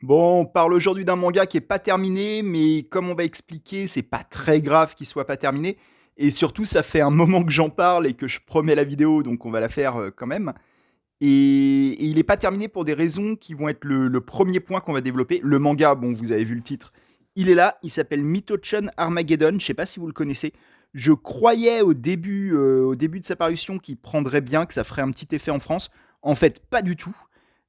Bon, on parle aujourd'hui d'un manga qui est pas terminé, mais comme on va expliquer, c'est pas très grave qu'il soit pas terminé. Et surtout, ça fait un moment que j'en parle et que je promets la vidéo, donc on va la faire quand même. Et il est pas terminé pour des raisons qui vont être le premier point qu'on va développer. Le manga, bon, vous avez vu le titre, il est là, il s'appelle Mito-chan Armageddon, je sais pas si vous le connaissez. Je croyais au début de sa parution qu'il prendrait bien, que ça ferait un petit effet en France. En fait, pas du tout.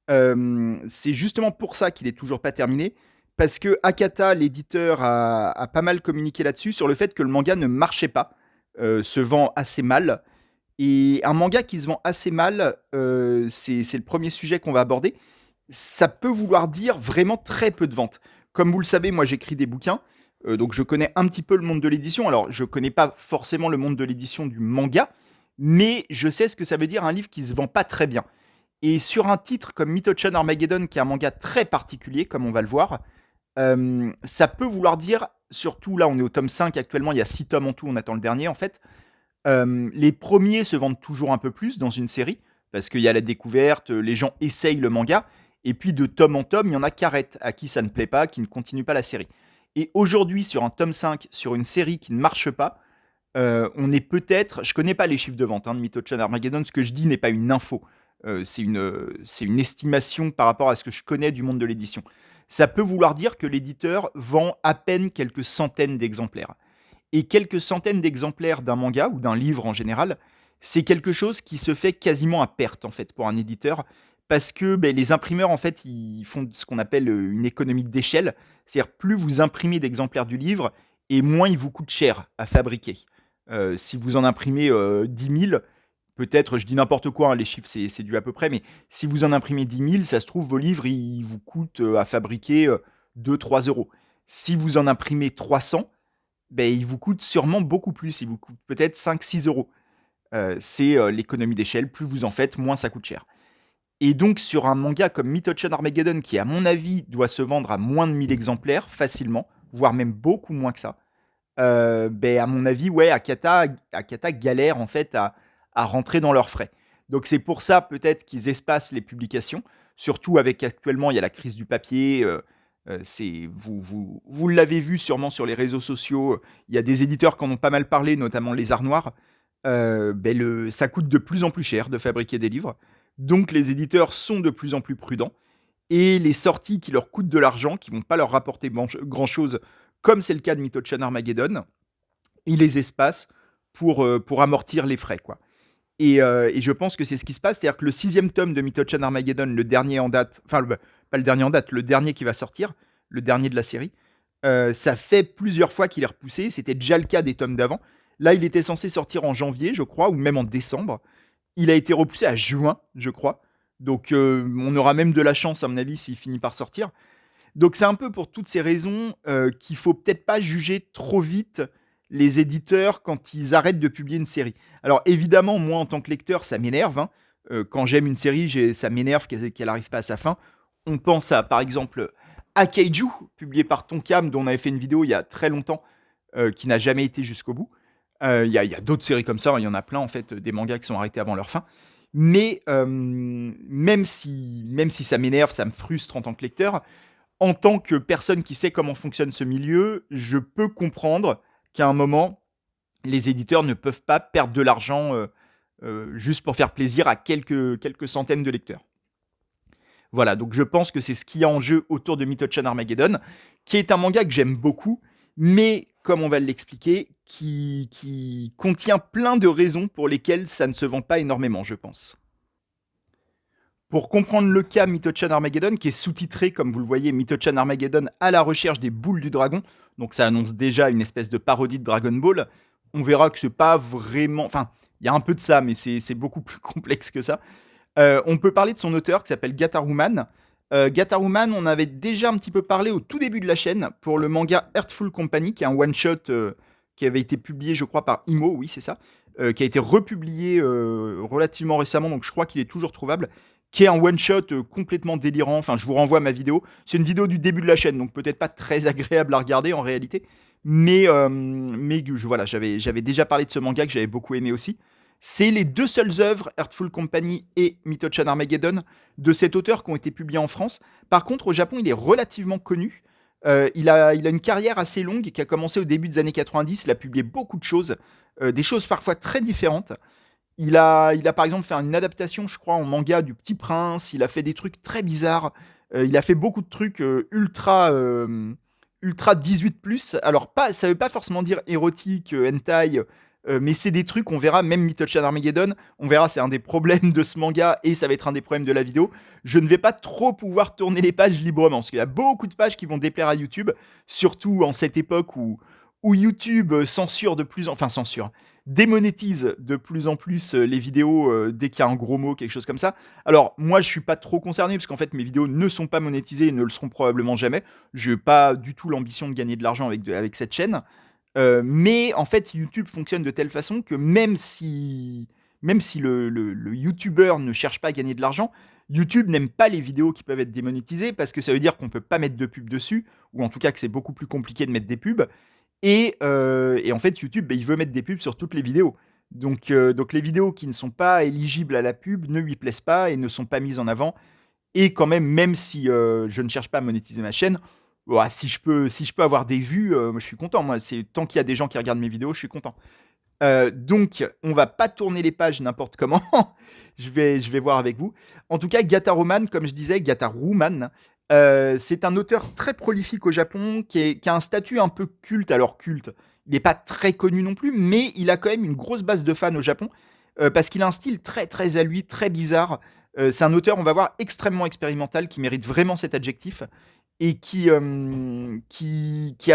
C'est justement pour ça qu'il est toujours pas terminé, parce que Akata, l'éditeur, a pas mal communiqué là-dessus, sur le fait que le manga ne marchait pas, se vend assez mal. Et un manga qui se vend assez mal, c'est le premier sujet qu'on va aborder. Ça peut vouloir dire vraiment très peu de ventes. Comme vous le savez, moi j'écris des bouquins, donc je connais un petit peu le monde de l'édition. Alors je connais pas forcément le monde de l'édition du manga, mais je sais ce que ça veut dire un livre qui se vend pas très bien. Et sur un titre comme Mito-chan Armageddon, qui est un manga très particulier, comme on va le voir, ça peut vouloir dire, surtout là on est au tome 5 actuellement, il y a 6 tomes en tout, on attend le dernier en fait. Les premiers se vendent toujours un peu plus dans une série, parce qu'il y a la découverte, les gens essayent le manga, et puis de tome en tome, il y en a qui arrêtent, à qui ça ne plaît pas, qui ne continuent pas la série. Et aujourd'hui, sur un tome 5, sur une série qui ne marche pas, on est peut-être, je connais pas les chiffres de vente de Mito-chan Armageddon, ce que je dis n'est pas une info, c'est une estimation par rapport à ce que je connais du monde de l'édition. Ça peut vouloir dire que l'éditeur vend à peine quelques centaines d'exemplaires. Et quelques centaines d'exemplaires d'un manga ou d'un livre en général, c'est quelque chose qui se fait quasiment à perte en fait pour un éditeur, parce que ben, les imprimeurs en fait ils font ce qu'on appelle une économie d'échelle, c'est-à-dire plus vous imprimez d'exemplaires du livre et moins il vous coûte cher à fabriquer. Si vous en imprimez 10 000, peut-être, je dis n'importe quoi, les chiffres c'est dû à peu près, mais si vous en imprimez 10 000, ça se trouve, vos livres, ils vous coûtent à fabriquer 2-3 euros. Si vous en imprimez 300, ben, il vous coûte sûrement beaucoup plus, il vous coûte peut-être 5-6 euros. C'est l'économie d'échelle, plus vous en faites, moins ça coûte cher. Et donc sur un manga comme Mito-chan Armageddon, qui à mon avis doit se vendre à moins de 1000 exemplaires facilement, voire même beaucoup moins que ça, ben, à mon avis, ouais, Akata galère en fait à rentrer dans leurs frais. Donc c'est pour ça peut-être qu'ils espacent les publications, surtout avec actuellement il y a la crise du papier. Vous l'avez vu sûrement sur les réseaux sociaux, il y a des éditeurs qui en ont pas mal parlé, notamment les Arts Noirs. Ben ça coûte de plus en plus cher de fabriquer des livres, donc les éditeurs sont de plus en plus prudents et les sorties qui leur coûtent de l'argent, qui vont pas leur rapporter grand-chose, comme c'est le cas de Mito-chan Armageddon, ils les espacent pour amortir les frais, quoi. Et je pense que c'est ce qui se passe, c'est-à-dire que le sixième tome de Mito-chan Armageddon, le dernier en date, enfin, pas le dernier en date, le dernier qui va sortir, le dernier de la série, ça fait plusieurs fois qu'il est repoussé, c'était déjà le cas des tomes d'avant. Là, il était censé sortir en janvier, je crois, ou même en décembre. Il a été repoussé à juin, je crois. Donc, on aura même de la chance, à mon avis, s'il finit par sortir. Donc c'est un peu pour toutes ces raisons qu'il faut peut-être pas juger trop vite les éditeurs quand ils arrêtent de publier une série. Alors évidemment, moi en tant que lecteur, ça m'énerve, hein. Quand j'aime une série, ça m'énerve qu'elle arrive pas à sa fin. On pense à par exemple Akaiju, publié par Tonkam, dont on avait fait une vidéo il y a très longtemps, qui n'a jamais été jusqu'au bout. Il y a d'autres séries comme ça, hein, il y en a plein en fait, des mangas qui sont arrêtés avant leur fin. Mais même si ça m'énerve, ça me frustre en tant que lecteur, en tant que personne qui sait comment fonctionne ce milieu, je peux comprendre qu'à un moment, les éditeurs ne peuvent pas perdre de l'argent juste pour faire plaisir à quelques centaines de lecteurs. Voilà, donc je pense que c'est ce qu'il y a en jeu autour de Mito-chan Armageddon, qui est un manga que j'aime beaucoup, mais comme on va l'expliquer, qui contient plein de raisons pour lesquelles ça ne se vend pas énormément, je pense. Pour comprendre le cas Mito-chan Armageddon, qui est sous-titré, comme vous le voyez, Mito-chan Armageddon à la recherche des boules du dragon, donc ça annonce déjà une espèce de parodie de Dragon Ball, on verra que c'est pas vraiment... Enfin, il y a un peu de ça, mais c'est beaucoup plus complexe que ça. On peut parler de son auteur qui s'appelle Gataruman. Gataruman, on avait déjà un petit peu parlé au tout début de la chaîne pour le manga Earthful Company, qui est un one-shot qui avait été publié, je crois, par Imo, oui, c'est ça, qui a été republié relativement récemment, donc je crois qu'il est toujours trouvable, qui est un one-shot complètement délirant. Enfin, je vous renvoie à ma vidéo. C'est une vidéo du début de la chaîne, donc peut-être pas très agréable à regarder en réalité. Mais voilà, j'avais déjà parlé de ce manga que j'avais beaucoup aimé aussi. C'est les deux seules œuvres, Earthful Company et Mythochan Armageddon, de cet auteur qui ont été publiées en France. Par contre, au Japon, il est relativement connu. Il a une carrière assez longue qui a commencé au début des années 90. Il a publié beaucoup de choses, des choses parfois très différentes. Il a par exemple fait une adaptation, je crois, en manga du Petit Prince. Il a fait des trucs très bizarres. Il a fait beaucoup de trucs ultra 18+. Alors, pas, ça veut pas forcément dire érotique, hentai, mais c'est des trucs, on verra, même Mythochan Armageddon, on verra, c'est un des problèmes de ce manga et ça va être un des problèmes de la vidéo. Je ne vais pas trop pouvoir tourner les pages librement, parce qu'il y a beaucoup de pages qui vont déplaire à YouTube, surtout en cette époque où YouTube censure de plus en enfin censure, démonétise de plus en plus les vidéos dès qu'il y a un gros mot, quelque chose comme ça. Alors, moi, je suis pas trop concerné, parce qu'en fait, mes vidéos ne sont pas monétisées et ne le seront probablement jamais. Je n'ai pas du tout l'ambition de gagner de l'argent avec cette chaîne. Mais en fait, YouTube fonctionne de telle façon que même si le YouTuber ne cherche pas à gagner de l'argent, YouTube n'aime pas les vidéos qui peuvent être démonétisées parce que ça veut dire qu'on peut pas mettre de pub dessus, ou en tout cas que c'est beaucoup plus compliqué de mettre des pubs. Et en fait, YouTube, il veut mettre des pubs sur toutes les vidéos. Donc les vidéos qui ne sont pas éligibles à la pub ne lui plaisent pas et ne sont pas mises en avant. Et quand même, même si je ne cherche pas à monétiser ma chaîne, ouah, si je peux avoir des vues, moi, je suis content. Moi, c'est tant qu'il y a des gens qui regardent mes vidéos, je suis content. Donc, on va pas tourner les pages n'importe comment. je vais voir avec vous. En tout cas, Gataroman, comme je disais, Gataruman, c'est un auteur très prolifique au Japon qui a un statut un peu culte. Alors, culte, il n'est pas très connu non plus, mais il a quand même une grosse base de fans au Japon parce qu'il a un style très, très à lui, très bizarre. C'est un auteur, on va voir, extrêmement expérimental qui mérite vraiment cet adjectif et qui a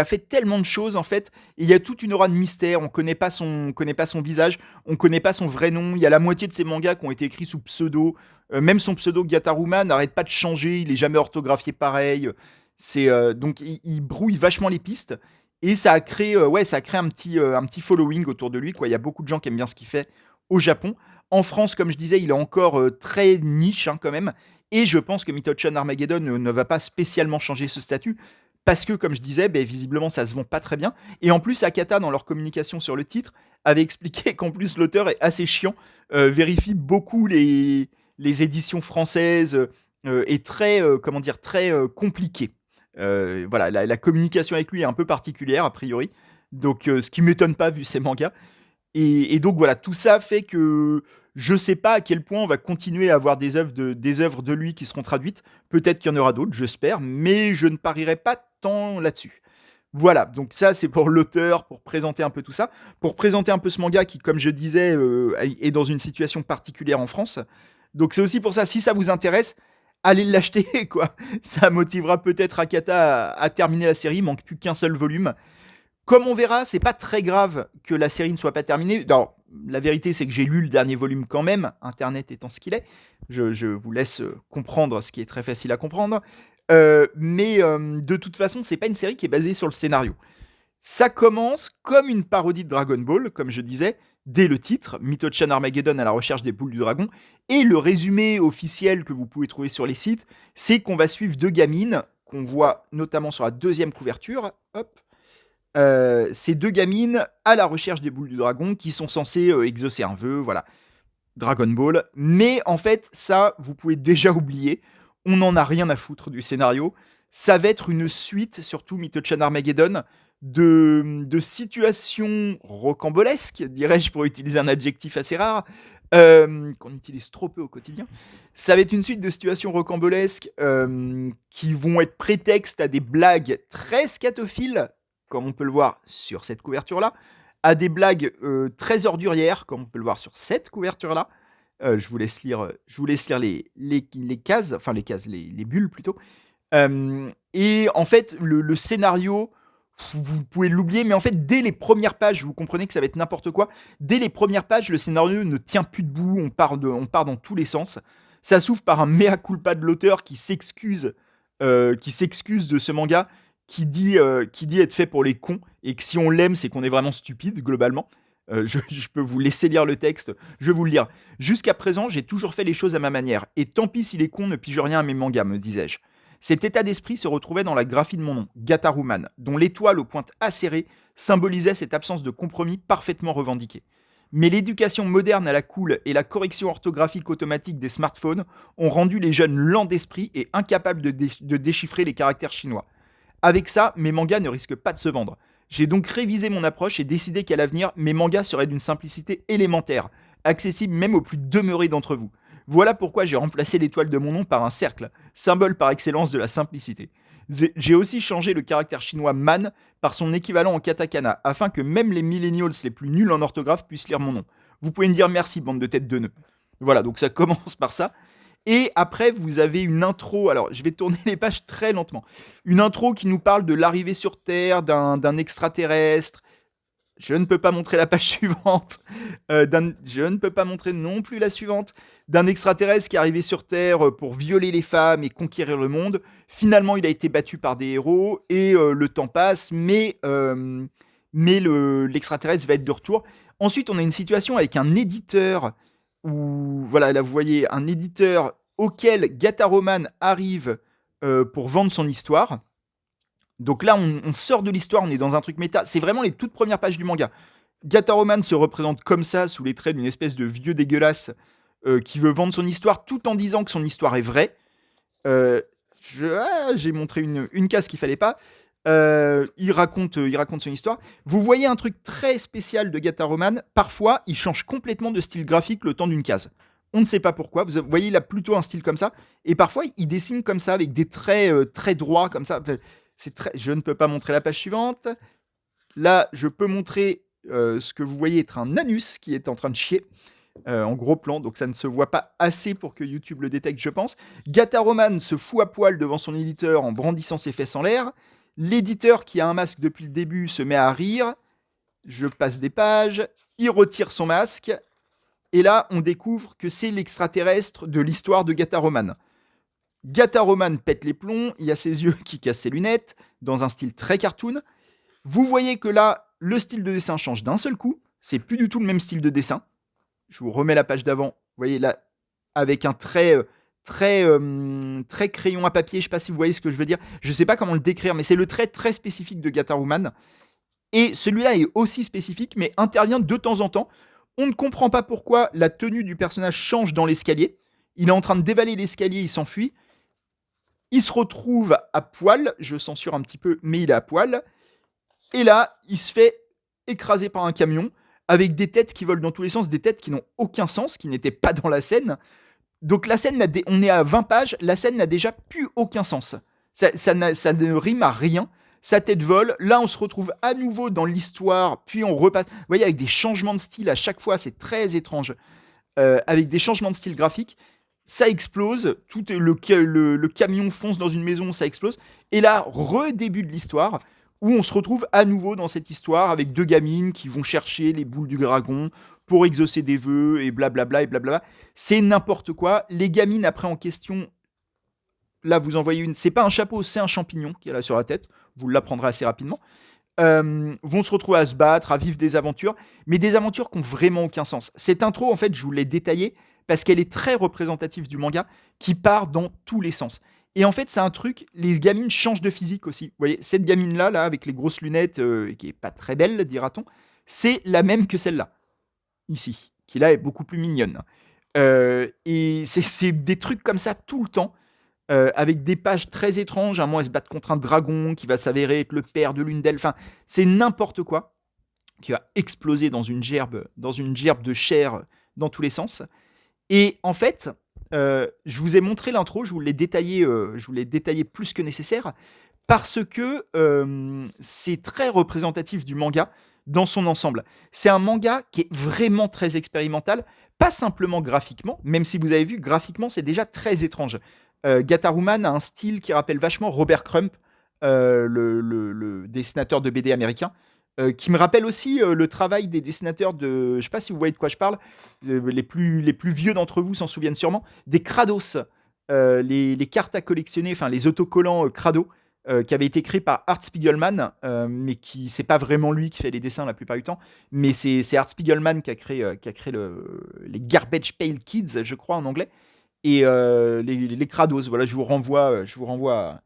fait tellement de choses en fait. Et il y a toute une aura de mystère. On connaît pas son visage, on connaît pas son vrai nom. Il y a la moitié de ses mangas qui ont été écrits sous pseudo. Même son pseudo Gataruma n'arrête pas de changer. Il est jamais orthographié pareil. Donc il brouille vachement les pistes. Et ça a créé un petit following autour de lui, quoi. Il y a beaucoup de gens qui aiment bien ce qu'il fait au Japon. En France, comme je disais, il est encore très niche hein, quand même. Et je pense que Mythochan Armageddon ne va pas spécialement changer ce statut. Parce que, comme je disais, visiblement, ça se vend pas très bien. Et en plus, Akata, dans leur communication sur le titre, avait expliqué qu'en plus, l'auteur est assez chiant, vérifie beaucoup les éditions françaises, et très, comment dire, très compliqué. Voilà, la communication avec lui est un peu particulière, a priori. Donc, ce qui m'étonne pas, vu ses mangas. Et donc voilà, tout ça fait que je sais pas à quel point on va continuer à avoir des œuvres de lui qui seront traduites. Peut-être qu'il y en aura d'autres, j'espère, mais je ne parierai pas tant là-dessus. Voilà, donc ça c'est pour l'auteur, pour présenter un peu tout ça, pour présenter un peu ce manga qui, comme je disais, est dans une situation particulière en France. Donc c'est aussi pour ça, si ça vous intéresse, allez l'acheter, quoi. Ça motivera peut-être Akata à terminer la série, il manque plus qu'un seul volume. Comme on verra, c'est pas très grave que la série ne soit pas terminée. Alors, la vérité, c'est que j'ai lu le dernier volume quand même, Internet étant ce qu'il est. Je vous laisse comprendre ce qui est très facile à comprendre. Mais de toute façon, c'est pas une série qui est basée sur le scénario. Ça commence comme une parodie de Dragon Ball, comme je disais, dès le titre, Mythochan Armageddon à la recherche des boules du dragon. Et le résumé officiel que vous pouvez trouver sur les sites, c'est qu'on va suivre deux gamines, qu'on voit notamment sur la deuxième couverture. Hop, ces deux gamines à la recherche des boules du dragon qui sont censées exaucer un vœu, voilà, Dragon Ball. Mais en fait, ça, vous pouvez déjà oublier. On n'en a rien à foutre du scénario. Ça va être une suite, surtout Mythochan Armageddon, de situations rocambolesques, dirais-je pour utiliser un adjectif assez rare, qu'on utilise trop peu au quotidien. Ça va être une suite de situations rocambolesques qui vont être prétexte à des blagues très scatophiles, comme on peut le voir sur cette couverture-là, à des blagues très ordurières, comme on peut le voir sur cette couverture-là. Je vous laisse lire les cases, enfin les bulles plutôt. Et en fait, le scénario, vous pouvez l'oublier, mais en fait, dès les premières pages, vous comprenez que ça va être n'importe quoi. Dès les premières pages, le scénario ne tient plus debout, on part dans tous les sens. Ça s'ouvre par un mea culpa de l'auteur qui s'excuse de ce manga, qui dit être fait pour les cons, et que si on l'aime, c'est qu'on est vraiment stupide, globalement. Je peux vous laisser lire le texte, je vais vous le lire. Jusqu'à présent, j'ai toujours fait les choses à ma manière, et tant pis si les cons ne pigent rien à mes mangas, me disais-je. Cet état d'esprit se retrouvait dans la graphie de mon nom, Gataruman, dont l'étoile aux pointes acérées symbolisait cette absence de compromis parfaitement revendiquée. Mais l'éducation moderne à la cool et la correction orthographique automatique des smartphones ont rendu les jeunes lents d'esprit et incapables de déchiffrer les caractères chinois. Avec ça, mes mangas ne risquent pas de se vendre. J'ai donc révisé mon approche et décidé qu'à l'avenir, mes mangas seraient d'une simplicité élémentaire, accessible même aux plus demeurés d'entre vous. Voilà pourquoi j'ai remplacé l'étoile de mon nom par un cercle, symbole par excellence de la simplicité. J'ai aussi changé le caractère chinois man par son équivalent en katakana, afin que même les millennials les plus nuls en orthographe puissent lire mon nom. Vous pouvez me dire merci, bande de têtes de nœuds. Voilà, donc ça commence par ça. Et après, vous avez une intro. Alors, je vais tourner les pages très lentement. Une intro qui nous parle de l'arrivée sur Terre d'un extraterrestre. Je ne peux pas montrer la page suivante. Je ne peux pas montrer non plus la suivante. D'un extraterrestre qui est arrivé sur Terre pour violer les femmes et conquérir le monde. Finalement, il a été battu par des héros et le temps passe, mais l'extraterrestre va être de retour. Ensuite, on a une situation avec un éditeur où, voilà, là vous voyez un éditeur auquel Gataroman arrive pour vendre son histoire. Donc là, on sort de l'histoire, on est dans un truc méta. C'est vraiment les toutes premières pages du manga. Gataroman se représente comme ça, sous les traits d'une espèce de vieux dégueulasse qui veut vendre son histoire tout en disant que son histoire est vraie. Euh, j'ai montré une case qu'il fallait pas. Il raconte son histoire. Vous voyez un truc très spécial de Gataroman. Parfois, il change complètement de style graphique le temps d'une case. On ne sait pas pourquoi. Vous voyez, il a plutôt un style comme ça. Et parfois, il dessine comme ça, avec des traits très droits, comme ça. Je ne peux pas montrer la page suivante. Là, je peux montrer ce que vous voyez être un anus qui est en train de chier. En gros plan, donc ça ne se voit pas assez pour que YouTube le détecte, je pense. Gataroman se fout à poil devant son éditeur en brandissant ses fesses en l'air. L'éditeur, qui a un masque depuis le début, se met à rire. Je passe des pages. Il retire son masque. Et là, on découvre que c'est l'extraterrestre de l'histoire de Gataroman. Gataroman pète les plombs. Il y a ses yeux qui cassent ses lunettes, dans un style très cartoon. Vous voyez que là, le style de dessin change d'un seul coup. C'est plus du tout le même style de dessin. Je vous remets la page d'avant. Vous voyez là, avec un trait très crayon à papier. Je sais pas si vous voyez ce que je veux dire. Je sais pas comment le décrire, mais c'est le trait très spécifique de Gataroman. Et celui-là est aussi spécifique, mais intervient de temps en temps. On ne comprend pas pourquoi la tenue du personnage change dans l'escalier. Il est en train de dévaler l'escalier, il s'enfuit. Il se retrouve à poil. Je censure un petit peu, mais il est à poil. Et là, il se fait écraser par un camion avec des têtes qui volent dans tous les sens, des têtes qui n'ont aucun sens, qui n'étaient pas dans la scène. Donc la scène, on est à 20 pages, la scène n'a déjà plus aucun sens. Ça ne rime à rien. Sa tête vole. Là, on se retrouve à nouveau dans l'histoire, puis on repasse. Vous voyez, avec des changements de style à chaque fois, c'est très étrange. Avec des changements de style graphique, ça explose. Le camion fonce dans une maison, ça explose. Et là, redébut de l'histoire, où on se retrouve à nouveau dans cette histoire avec deux gamines qui vont chercher les boules du dragon pour exaucer des vœux et blablabla et blablabla. C'est n'importe quoi. Les gamines après en question, là vous en voyez une, c'est pas un chapeau, c'est un champignon qui est là sur la tête. Vous l'apprendrez assez rapidement. Vont se retrouver à se battre, à vivre des aventures, mais des aventures qui ont vraiment aucun sens. Cette intro, en fait, je vous l'ai détaillée parce qu'elle est très représentative du manga, qui part dans tous les sens. Et en fait, c'est un truc, les gamines changent de physique aussi. Vous voyez, cette gamine-là, là, avec les grosses lunettes, qui est pas très belle, dira-t-on, c'est la même que celle-là, ici, qui là est beaucoup plus mignonne. Et c'est des trucs comme ça tout le temps, avec des pages très étranges. À un moment, elles se battent contre un dragon qui va s'avérer être le père de l'une d'elles. Enfin, c'est n'importe quoi qui va exploser dans une gerbe de chair dans tous les sens. Et en fait, je vous ai montré l'intro, je vous l'ai détaillé plus que nécessaire, parce que c'est très représentatif du manga dans son ensemble. C'est un manga qui est vraiment très expérimental, pas simplement graphiquement, même si vous avez vu, graphiquement, c'est déjà très étrange. Gataruman a un style qui rappelle vachement Robert Crump, le dessinateur de BD américain, qui me rappelle aussi le travail des dessinateurs de... Je sais pas si vous voyez de quoi je parle, les plus vieux d'entre vous s'en souviennent sûrement, des Krados, les cartes à collectionner, enfin les autocollants Crado, qui avaient été créés par Art Spiegelman, mais qui c'est pas vraiment lui qui fait les dessins la plupart du temps, mais c'est Art Spiegelman qui a créé les Garbage Pail Kids, je crois en anglais, et les Krados. Voilà, je vous renvoie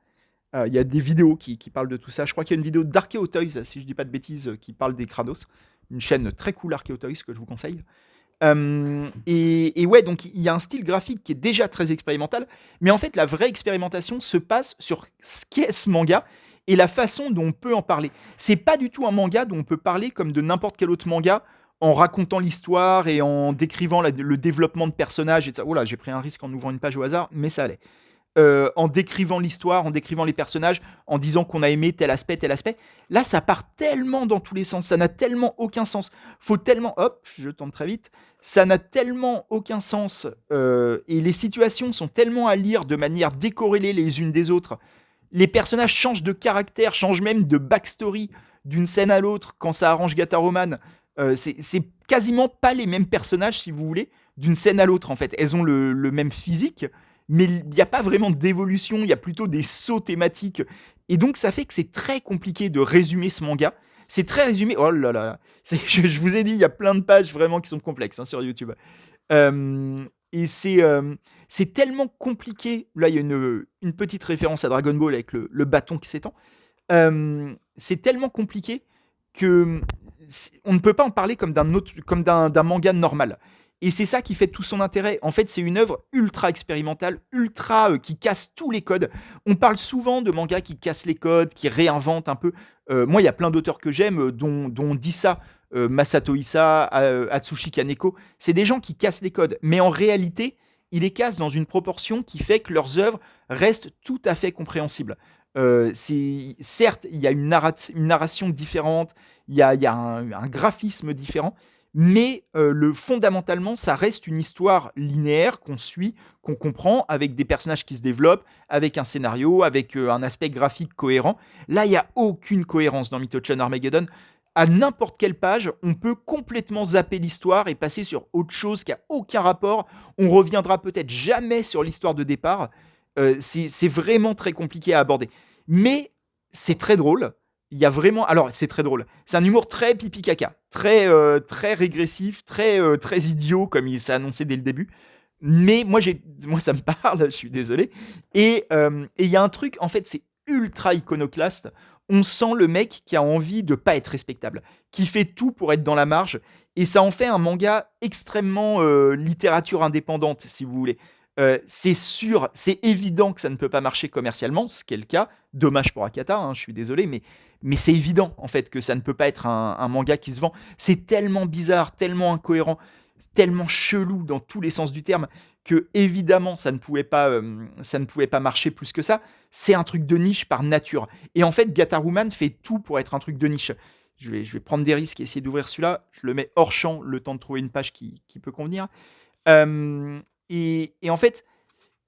il y a des vidéos qui parlent de tout ça. Je crois qu'il y a une vidéo d'Archeo Toys, si je dis pas de bêtises, qui parle des Krados. une chaîne très cool Archeo Toys que je vous conseille. Et ouais, donc il y a un style graphique qui est déjà très expérimental, mais en fait, la vraie expérimentation se passe sur ce qu'est ce manga et la façon dont on peut en parler. C'est pas du tout un manga dont on peut parler comme de n'importe quel autre manga en racontant l'histoire et en décrivant le développement de personnages et ça. Oh là, j'ai pris un risque en ouvrant une page au hasard, mais ça allait. En décrivant l'histoire, en décrivant les personnages, en disant qu'on a aimé tel aspect, tel aspect. Là, ça part tellement dans tous les sens, ça n'a tellement aucun sens. Faut tellement, hop, je tombe très vite, ça n'a tellement aucun sens et les situations sont tellement à lire de manière décorrélée les unes des autres. Les personnages changent de caractère, changent même de backstory d'une scène à l'autre quand ça arrange Gataroman. C'est quasiment pas les mêmes personnages, si vous voulez, d'une scène à l'autre en fait. Elles ont le même physique, mais il n'y a pas vraiment d'évolution, il y a plutôt des sauts thématiques. Et donc ça fait que c'est très compliqué de résumer ce manga. C'est très résumé. Oh là là, je vous ai dit, il y a plein de pages vraiment qui sont complexes hein, sur YouTube. Et c'est tellement compliqué. Là, il y a une petite référence à Dragon Ball avec le bâton qui s'étend. C'est tellement compliqué que on ne peut pas en parler comme d'un manga normal. Et c'est ça qui fait tout son intérêt. En fait, c'est une œuvre ultra expérimentale, ultra qui casse tous les codes. On parle souvent de mangas qui cassent les codes, qui réinventent un peu. Moi, il y a plein d'auteurs que j'aime, dont on dit ça. Masato Issa, Atsushi Kaneko. C'est des gens qui cassent les codes. Mais en réalité, ils les cassent dans une proportion qui fait que leurs œuvres restent tout à fait compréhensibles. Certes, il y a une narration différente, il y a un graphisme différent, mais fondamentalement, ça reste une histoire linéaire qu'on suit, qu'on comprend, avec des personnages qui se développent, avec un scénario, avec un aspect graphique cohérent. Là, il n'y a aucune cohérence dans Myth-Chan Armageddon. À n'importe quelle page, on peut complètement zapper l'histoire et passer sur autre chose qui n'a aucun rapport. On reviendra peut-être jamais sur l'histoire de départ. C'est vraiment très compliqué à aborder. Mais c'est très drôle. Il y a vraiment. Alors, c'est très drôle. C'est un humour très pipi caca, très régressif, très idiot, comme il s'est annoncé dès le début. Mais moi, ça me parle, je suis désolé. Et il y a un truc, en fait, c'est ultra iconoclaste. On sent le mec qui a envie de pas être respectable, qui fait tout pour être dans la marge. Et ça en fait un manga extrêmement littérature indépendante, si vous voulez. C'est sûr, c'est évident que ça ne peut pas marcher commercialement, ce qui est le cas. Dommage pour Akata, hein, je suis désolé, mais c'est évident en fait que ça ne peut pas être un manga qui se vend. C'est tellement bizarre, tellement incohérent, tellement chelou dans tous les sens du terme que évidemment ça ne pouvait pas marcher plus que ça. C'est un truc de niche par nature. Et en fait, Gataruman fait tout pour être un truc de niche. Je vais prendre des risques et essayer d'ouvrir celui-là. Je le mets hors champ, le temps de trouver une page qui peut convenir. Euh, et en fait,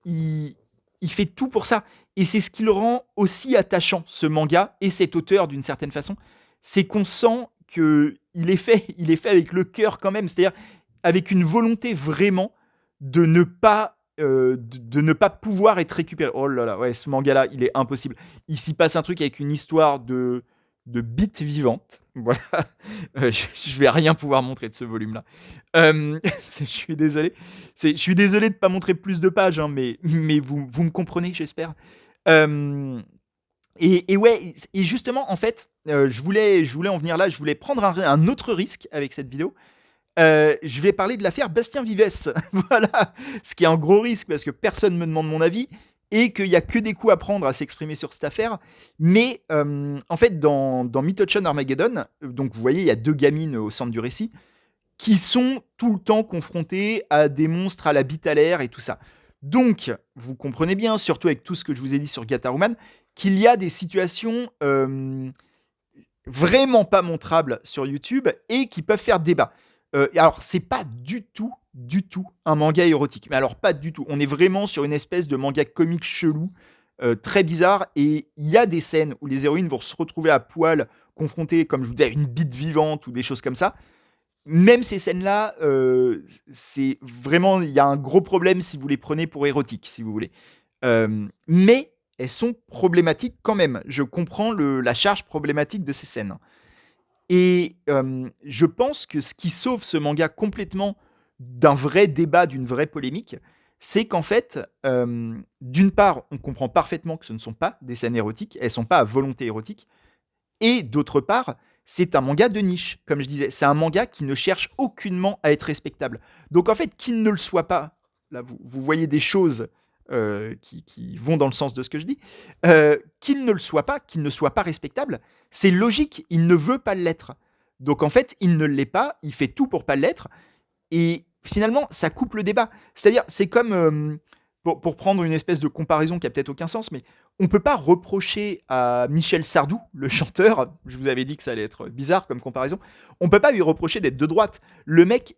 il, il fait tout pour ça. Et c'est ce qui le rend aussi attachant, ce manga, et cet auteur d'une certaine façon. C'est qu'on sent il est fait avec le cœur quand même, c'est-à-dire avec une volonté vraiment de ne pas pouvoir être récupéré. Oh là là, ouais, ce manga-là, il est impossible. Il s'y passe un truc avec une histoire de bite vivante. Voilà. Je vais rien pouvoir montrer de ce volume-là. Je suis désolé. Je suis désolé de ne pas montrer plus de pages, hein, mais vous me comprenez, j'espère. Euh, et ouais, et justement, en fait, je voulais en venir là. Je voulais prendre un autre risque avec cette vidéo. Je vais parler de l'affaire Bastien Vives. Voilà. Ce qui est un gros risque parce que personne ne me demande mon avis et qu'il n'y a que des coups à prendre à s'exprimer sur cette affaire. Mais en fait, dans Myth-Chan Armageddon, donc vous voyez, il y a deux gamines au centre du récit qui sont tout le temps confrontées à des monstres à la bite à l'air et tout ça. Donc, vous comprenez bien, surtout avec tout ce que je vous ai dit sur Gataruman, qu'il y a des situations vraiment pas montrables sur YouTube et qui peuvent faire débat. Alors, c'est pas du tout un manga érotique. Mais alors, pas du tout. On est vraiment sur une espèce de manga comique chelou, très bizarre. Et il y a des scènes où les héroïnes vont se retrouver à poil, confrontées, comme je vous dis, à une bite vivante ou des choses comme ça. Même ces scènes-là, c'est vraiment, il y a un gros problème si vous les prenez pour érotiques, si vous voulez. Mais elles sont problématiques quand même. Je comprends la charge problématique de ces scènes. Et je pense que ce qui sauve ce manga complètement d'un vrai débat, d'une vraie polémique, c'est qu'en fait, d'une part, on comprend parfaitement que ce ne sont pas des scènes érotiques, elles ne sont pas à volonté érotique, et d'autre part, c'est un manga de niche, comme je disais. C'est un manga qui ne cherche aucunement à être respectable. Donc en fait, qu'il ne le soit pas, là vous voyez des choses qui vont dans le sens de ce que je dis, qu'il ne le soit pas, qu'il ne soit pas respectable, c'est logique, il ne veut pas l'être. Donc en fait, il ne l'est pas, il fait tout pour pas l'être, et finalement, ça coupe le débat. C'est-à-dire, c'est comme, pour prendre une espèce de comparaison qui a peut-être aucun sens, mais on peut pas reprocher à Michel Sardou, le chanteur, je vous avais dit que ça allait être bizarre comme comparaison, on peut pas lui reprocher d'être de droite. Le mec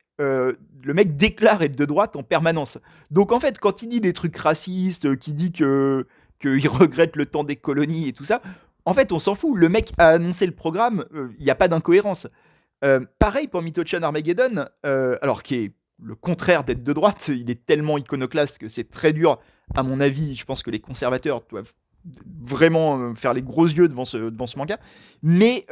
déclare être de droite en permanence. Donc en fait, quand il dit des trucs racistes, qu'il dit qu'il regrette le temps des colonies et tout ça, en fait, on s'en fout. Le mec a annoncé le programme, il n'y a pas d'incohérence. Pareil pour Mythochan Armageddon, alors qui est le contraire d'être de droite, il est tellement iconoclaste que c'est très dur, à mon avis. Je pense que les conservateurs doivent vraiment faire les gros yeux devant ce manga. Mais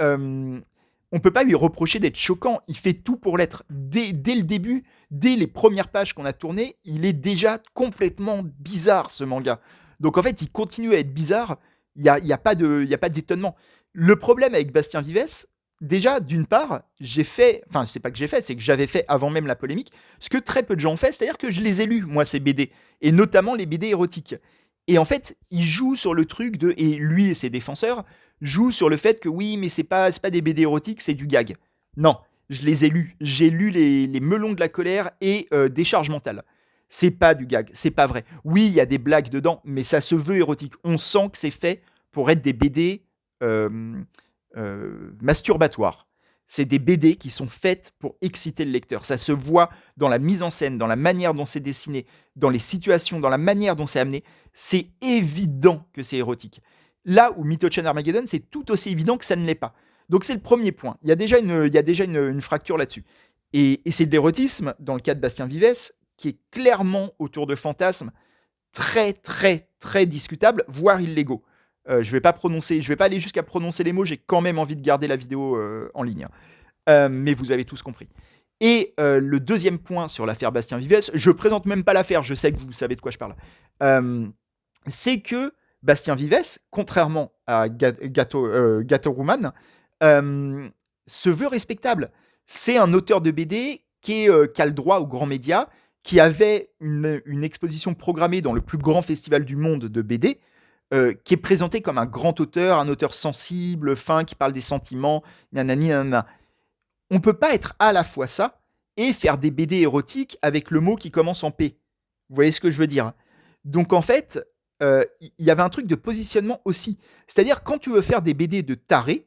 on peut pas lui reprocher d'être choquant. Il fait tout pour l'être. Dès le début, dès les premières pages qu'on a tournées, il est déjà complètement bizarre ce manga. Donc en fait, il continue à être bizarre. Il y a pas d'étonnement. Le problème avec Bastien Vives, déjà, d'une part, c'est pas que j'ai fait, c'est que j'avais fait avant même la polémique, ce que très peu de gens ont fait, c'est-à-dire que je les ai lus, moi, ces BD, et notamment les BD érotiques. Et en fait, il joue sur le truc et lui et ses défenseurs jouent sur le fait que oui, mais c'est pas des BD érotiques, c'est du gag. Non, je les ai lus. J'ai lu les Melons de la colère et Décharge mentale. C'est pas du gag, c'est pas vrai. Oui, il y a des blagues dedans, mais ça se veut érotique. On sent que c'est fait pour être des BD euh, masturbatoires. C'est des BD qui sont faites pour exciter le lecteur. Ça se voit dans la mise en scène, dans la manière dont c'est dessiné, dans les situations, dans la manière dont c'est amené. C'est évident que c'est érotique. Là où Mythochan Armageddon, c'est tout aussi évident que ça ne l'est pas. Donc c'est le premier point. Il y a déjà une fracture là-dessus. Et c'est de l'érotisme, dans le cas de Bastien Vives, qui est clairement autour de fantasmes très, très, très discutables, voire illégaux. Je vais pas aller jusqu'à prononcer les mots, j'ai quand même envie de garder la vidéo en ligne. Mais vous avez tous compris. Et le deuxième point sur l'affaire Bastien Vives, je présente même pas l'affaire, je sais que vous savez de quoi je parle. C'est que Bastien Vives, contrairement à Gato Ruman, se veut respectable. C'est un auteur de BD qui a le droit aux grands médias, qui avait une exposition programmée dans le plus grand festival du monde de BD, qui est présenté comme un grand auteur, un auteur sensible, fin, qui parle des sentiments, nanani, nanana. On peut pas être à la fois ça et faire des BD érotiques avec le mot qui commence en P. Vous voyez ce que je veux dire? Donc en fait, y avait un truc de positionnement aussi. C'est-à-dire, quand tu veux faire des BD de taré,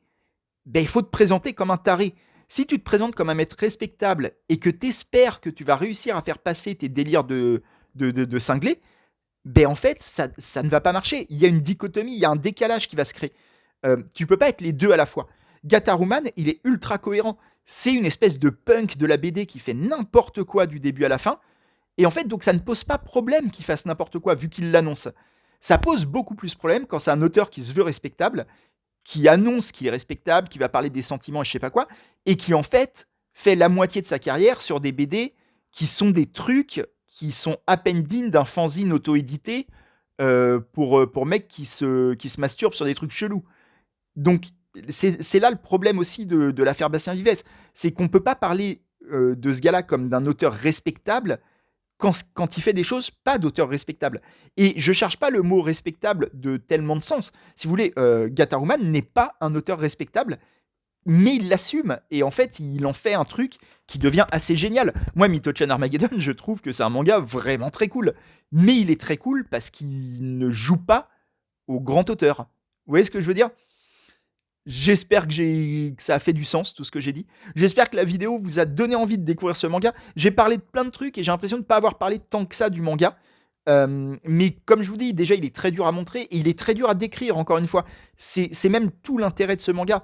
ben, il faut te présenter comme un taré. Si tu te présentes comme un maître respectable et que tu espères que tu vas réussir à faire passer tes délires de cinglé, ben en fait, ça ne va pas marcher. Il y a une dichotomie, il y a un décalage qui va se créer. Tu peux pas être les deux à la fois. Gataruman, il est ultra cohérent. C'est une espèce de punk de la BD qui fait n'importe quoi du début à la fin. Et en fait, donc ça ne pose pas problème qu'il fasse n'importe quoi vu qu'il l'annonce. Ça pose beaucoup plus problème quand c'est un auteur qui se veut respectable, qui annonce qu'il est respectable, qui va parler des sentiments et je sais pas quoi, et qui en fait la moitié de sa carrière sur des BD qui sont des trucs qui sont à peine dignes d'un fanzine auto-édité pour mecs qui se masturbent sur des trucs chelous. Donc, c'est là le problème aussi de l'affaire Bastien Vives. C'est qu'on ne peut pas parler de ce gars-là comme d'un auteur respectable quand il fait des choses pas d'auteur respectable. Et je cherche pas le mot respectable de tellement de sens. Si vous voulez, Gataruman n'est pas un auteur respectable, mais il l'assume. Et en fait, il en fait un truc qui devient assez génial. Moi, Mythochan Armageddon, je trouve que c'est un manga vraiment très cool. Mais il est très cool parce qu'il ne joue pas au grand auteur. Vous voyez ce que je veux dire? J'espère que ça a fait du sens, tout ce que j'ai dit. J'espère que la vidéo vous a donné envie de découvrir ce manga. J'ai parlé de plein de trucs et j'ai l'impression de ne pas avoir parlé tant que ça du manga. Mais comme je vous dis, déjà, il est très dur à montrer et il est très dur à décrire, encore une fois. C'est même tout l'intérêt de ce manga.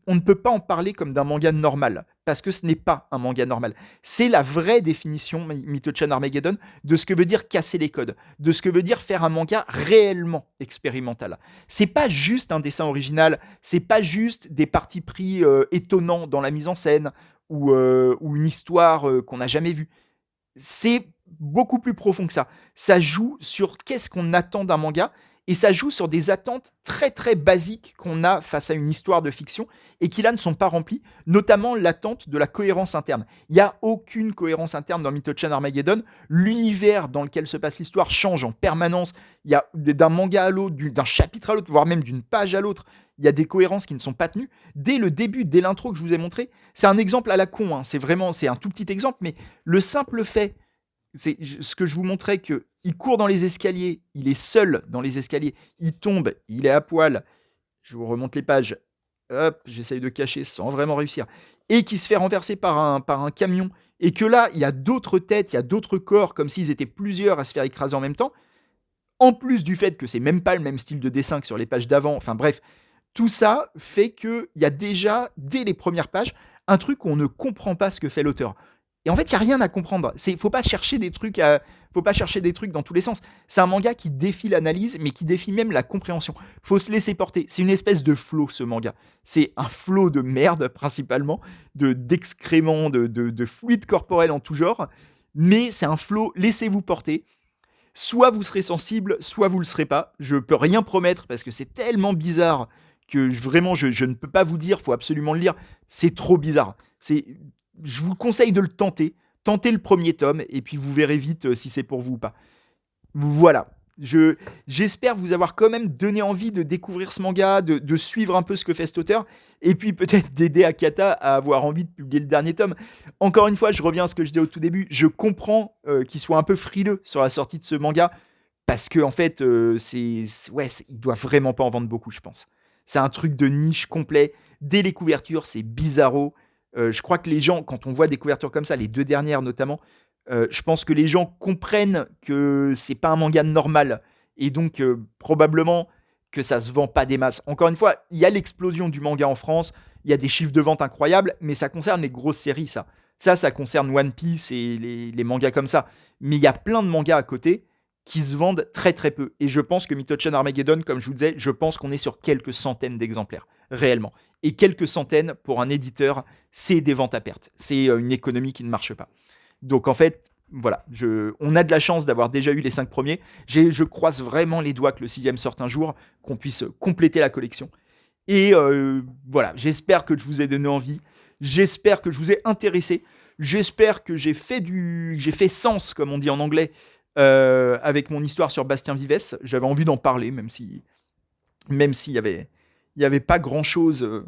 On ne peut pas en parler comme d'un manga normal, parce que ce n'est pas un manga normal. C'est la vraie définition, Mythochan Armageddon, de ce que veut dire casser les codes, de ce que veut dire faire un manga réellement expérimental. C'est pas juste un dessin original, c'est pas juste des partis pris étonnants dans la mise en scène, ou une histoire qu'on n'a jamais vue. C'est beaucoup plus profond que ça. Ça joue sur qu'est-ce qu'on attend d'un manga, Et ça joue sur des attentes très très basiques qu'on a face à une histoire de fiction et qui là ne sont pas remplies, notamment l'attente de la cohérence interne. Il n'y a aucune cohérence interne dans Mythochan Armageddon. L'univers dans lequel se passe l'histoire change en permanence. Il y a d'un manga à l'autre, d'un chapitre à l'autre, voire même d'une page à l'autre. Il y a des cohérences qui ne sont pas tenues. Dès le début, dès l'intro que je vous ai montré, c'est un exemple à la con. Hein. C'est un tout petit exemple, mais le simple fait, c'est ce que je vous montrais, que il court dans les escaliers, il est seul dans les escaliers, il tombe, il est à poil. Je vous remonte les pages. Hop, j'essaye de cacher sans vraiment réussir. Et qui se fait renverser par un camion. Et que là, il y a d'autres têtes, il y a d'autres corps, comme s'ils étaient plusieurs à se faire écraser en même temps. En plus du fait que c'est même pas le même style de dessin que sur les pages d'avant. Enfin bref, tout ça fait qu'il y a déjà, dès les premières pages, un truc où on ne comprend pas ce que fait l'auteur. Et en fait, il n'y a rien à comprendre. Faut pas chercher des trucs dans tous les sens. C'est un manga qui défie l'analyse, mais qui défie même la compréhension. Faut se laisser porter. C'est une espèce de flow, ce manga. C'est un flow de merde, principalement, d'excréments, de fluides corporels en tout genre. Mais c'est un flow, laissez-vous porter. Soit vous serez sensible, soit vous le serez pas. Je peux rien promettre parce que c'est tellement bizarre que vraiment je ne peux pas vous dire, faut absolument le lire. C'est trop bizarre. Je vous conseille de le tenter. Tentez le premier tome et puis vous verrez vite si c'est pour vous ou pas. Voilà. J'espère vous avoir quand même donné envie de découvrir ce manga, de suivre un peu ce que fait cet auteur, et puis peut-être d'aider Akata à avoir envie de publier le dernier tome. Encore une fois, je reviens à ce que je disais au tout début, je comprends qu'il soit un peu frileux sur la sortie de ce manga, parce que en fait, il doit vraiment pas en vendre beaucoup, je pense. C'est un truc de niche complet. Dès les couvertures, c'est bizarro. Je crois que les gens, quand on voit des couvertures comme ça, les deux dernières notamment, je pense que les gens comprennent que c'est pas un manga normal et donc probablement que ça se vend pas des masses. Encore une fois, il y a l'explosion du manga en France, il y a des chiffres de vente incroyables, mais ça concerne les grosses séries, ça. Ça concerne One Piece et les mangas comme ça. Mais il y a plein de mangas à côté qui se vendent très très peu. Et je pense que Mythochan Armageddon, comme je vous disais, je pense qu'on est sur quelques centaines d'exemplaires, réellement. Et quelques centaines, pour un éditeur, c'est des ventes à perte. C'est une économie qui ne marche pas. Donc en fait, voilà, on a de la chance d'avoir déjà eu les 5 premiers. Je croise vraiment les doigts que le 6e sorte un jour, qu'on puisse compléter la collection. Et voilà, j'espère que je vous ai donné envie. J'espère que je vous ai intéressé. J'espère que j'ai fait sens, comme on dit en anglais, avec mon histoire sur Bastien Vives. J'avais envie d'en parler, même s'il y avait pas grand-chose.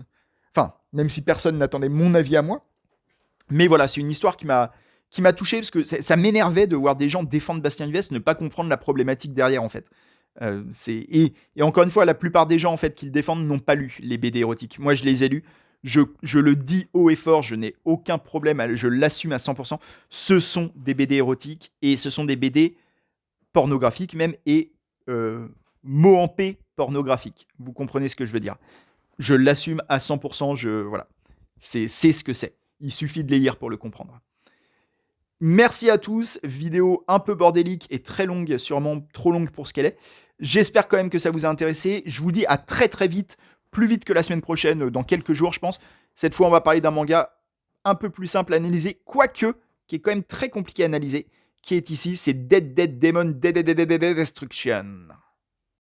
Enfin, même si personne n'attendait mon avis à moi. Mais voilà, c'est une histoire qui m'a touché parce que ça m'énervait de voir des gens défendre Bastien Vives, ne pas comprendre la problématique derrière en fait. Et encore une fois, la plupart des gens en fait qui le défendent n'ont pas lu les BD érotiques. Moi, je les ai lus. Je le dis haut et fort, je n'ai aucun problème, je l'assume à 100%. Ce sont des BD érotiques et ce sont des BD pornographiques même et mots en P pornographiques. Vous comprenez ce que je veux dire. Je l'assume à 100%. Voilà, c'est ce que c'est. Il suffit de les lire pour le comprendre. Merci à tous, vidéo un peu bordélique et très longue, sûrement trop longue pour ce qu'elle est. J'espère quand même que ça vous a intéressé. Je vous dis à très très vite, plus vite que la semaine prochaine, dans quelques jours je pense. Cette fois on va parler d'un manga un peu plus simple à analyser, quoique, qui est quand même très compliqué à analyser, qui est ici, c'est Dead Demon Dead Destruction.